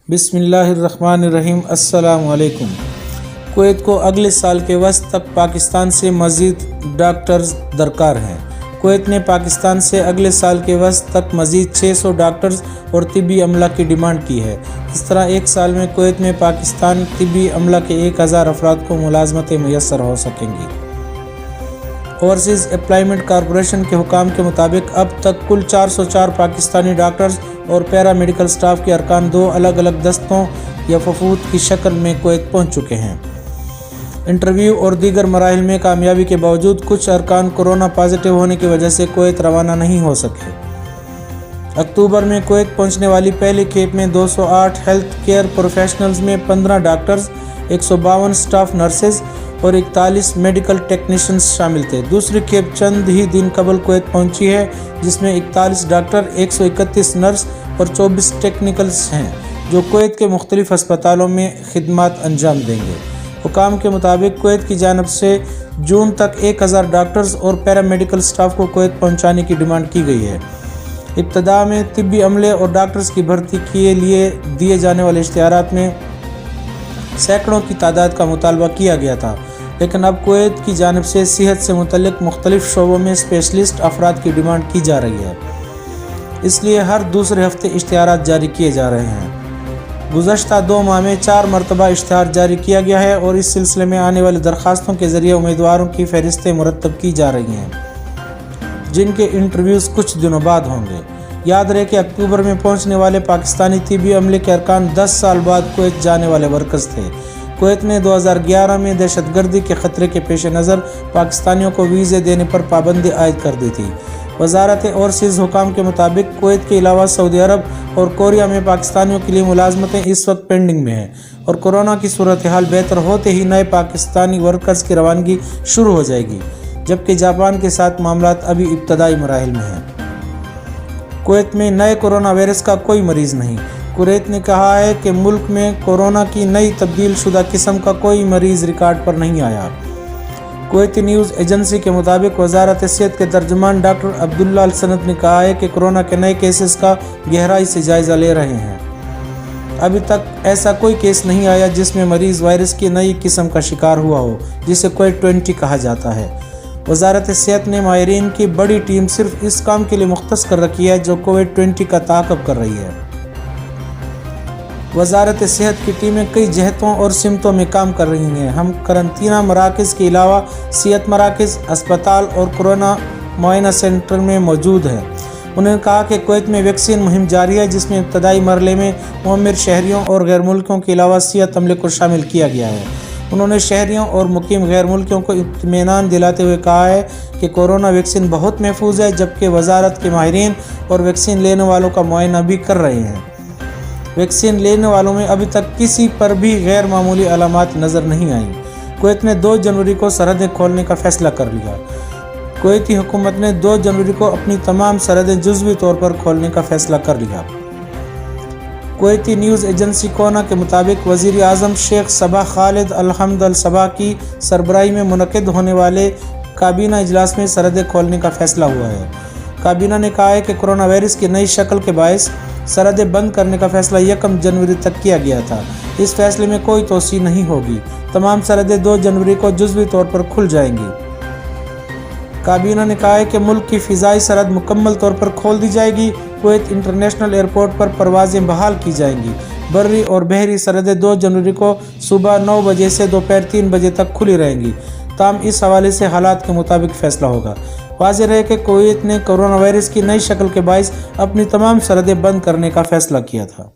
بسم اللہ الرحمن الرحیم۔ السلام علیکم۔ کویت کو اگلے سال کے وسط تک پاکستان سے مزید ڈاکٹرز درکار ہیں۔ کویت نے پاکستان سے اگلے سال کے وسط تک مزید 600 ڈاکٹرز اور طبی عملہ کی ڈیمانڈ کی ہے۔ اس طرح ایک سال میں کویت میں پاکستان طبی عملہ کے 1000 افراد کو ملازمتیں میسر ہو سکیں گی۔ اوورسیز امپلائمنٹ کارپوریشن کے حکام کے مطابق اب تک کل 404 پاکستانی ڈاکٹرز اور پیرا میڈیکل سٹاف کے ارکان 2 الگ الگ دستوں یا وفود کی شکل میں کویت پہنچ چکے ہیں۔ انٹرویو اور دیگر مراحل میں کامیابی کے باوجود کچھ ارکان کورونا پازیٹیو ہونے کی وجہ سے کویت روانہ نہیں ہو سکے۔ اکتوبر میں کویت پہنچنے والی پہلی کھیپ میں 208 ہیلتھ کیئر پروفیشنلز میں 15 ڈاکٹرز، 152 سٹاف نرسز اور 41 میڈیکل ٹیکنیشینز شامل تھے۔ دوسری کھیپ چند ہی دن قبل کویت پہنچی ہے، جس میں 41 ڈاکٹر، 131 نرس اور 24 ٹیکنیکلز ہیں، جو کویت کے مختلف ہسپتالوں میں خدمات انجام دیں گے۔ حکام کے مطابق کویت کی جانب سے جون تک 1000 ڈاکٹرز اور پیرا میڈیکل سٹاف کو کویت پہنچانے کی ڈیمانڈ کی گئی ہے۔ ابتدا میں طبی عملے اور ڈاکٹرز کی بھرتی کے لیے دیے جانے والے اشتہارات میں سینکڑوں کی تعداد کا مطالبہ کیا گیا تھا، لیکن اب کویت کی جانب سے صحت سے متعلق مختلف شعبوں میں اسپیشلسٹ افراد کی ڈیمانڈ کی جا رہی ہے، اس لیے ہر دوسرے ہفتے اشتہارات جاری کیے جا رہے ہیں۔ گزشتہ 2 ماہ میں 4 مرتبہ اشتہار جاری کیا گیا ہے اور اس سلسلے میں آنے والی درخواستوں کے ذریعے امیدواروں کی فہرستیں مرتب کی جا رہی ہیں، جن کے انٹرویوز کچھ دنوں بعد ہوں گے۔ یاد رہے کہ اکتوبر میں پہنچنے والے پاکستانی طبی عملے کے ارکان 10 سال بعد کویت جانے والے ورکرز تھے۔ کویت نے 2011 میں دہشت گردی کے خطرے کے پیش نظر پاکستانیوں کو ویزے دینے پر پابندی عائد کر دی تھی۔ وزارت اوورسیز حکام کے مطابق کویت کے علاوہ سعودی عرب اور کوریا میں پاکستانیوں کے لیے ملازمتیں اس وقت پینڈنگ میں ہیں، اور کورونا کی صورتحال بہتر ہوتے ہی نئے پاکستانی ورکرز کی روانگی شروع ہو جائے گی، جبکہ جاپان کے ساتھ معاملات ابھی ابتدائی مراحل میں ہیں۔ کویت میں نئے کورونا وائرس کا کوئی مریض نہیں۔ کویت نے کہا ہے کہ ملک میں کورونا کی نئی تبدیل شدہ قسم کا کوئی مریض ریکارڈ پر نہیں آیا۔ کویتی نیوز ایجنسی کے مطابق وزارت صحت کے ترجمان ڈاکٹر عبداللہ السند نے کہا ہے کہ کورونا کے نئے کیسز کا گہرائی سے جائزہ لے رہے ہیں۔ ابھی تک ایسا کوئی کیس نہیں آیا جس میں مریض وائرس کی نئی قسم کا شکار ہوا ہو، جسے کووڈ-20 کہا جاتا ہے۔ وزارت صحت نے ماہرین کی بڑی ٹیم صرف اس کام کے لیے مختص کر رکھی ہے جو کووڈ-20 کا تعاقب کر رہی ہے۔ وزارت صحت کی ٹیمیں کئی جہتوں اور سمتوں میں کام کر رہی ہیں۔ ہم قرنطینہ مراکز کے علاوہ صحت مراکز، اسپتال اور کورونا معائنہ سینٹر میں موجود ہیں۔ انہوں نے کہا کہ کویت میں ویکسین مہم جاری ہے، جس میں ابتدائی مرحلے میں معمر شہریوں اور غیر ملکیوں کے علاوہ صحت عملے کو شامل کیا گیا ہے۔ انہوں نے شہریوں اور مقیم غیر ملکیوں کو اطمینان دلاتے ہوئے کہا ہے کہ کورونا ویکسین بہت محفوظ ہے، جبکہ وزارت کے ماہرین اور ویکسین لینے والوں کا معائنہ بھی کر رہے ہیں۔ ویکسین لینے والوں میں ابھی تک کسی پر بھی غیر معمولی علامات نظر نہیں آئیں۔ کویت نے 2 جنوری کو سرحدیں کھولنے کا فیصلہ کر لیا۔ کویتی حکومت نے 2 جنوری کو اپنی تمام سرحدیں جزوی طور پر کھولنے کا فیصلہ کر لیا۔ کویتی نیوز ایجنسی کونا کے مطابق وزیر اعظم شیخ صباح خالد الحمد الصباح کی سربراہی میں منعقد ہونے والے کابینہ اجلاس میں سرحدیں کھولنے کا فیصلہ ہوا ہے۔ کابینہ نے کہا ہے کہ کورونا وائرس کی نئی شکل کے باعث سرحدیں بند کرنے کا فیصلہ 1 جنوری تک کیا گیا تھا۔ اس فیصلے میں کوئی توسیع نہیں ہوگی۔ تمام سرحدیں 2 جنوری کو جزوی طور پر کھل جائیں گی۔ کابینہ نے کہا ہے کہ ملک کی فضائی سرحد مکمل طور پر کھول دی جائے گی۔ کویت انٹرنیشنل ایئرپورٹ پر پروازیں بحال کی جائیں گی۔ بری اور بحری سرحدیں 2 جنوری کو صبح 9 بجے سے دوپہر 3 بجے تک کھلی رہیں گی۔ تاہم اس حوالے سے حالات کے مطابق فیصلہ ہوگا۔ واضح رہے کہ کویت نے کورونا وائرس کی نئی شکل کے باعث اپنی تمام سرحدیں بند کرنے کا فیصلہ کیا تھا۔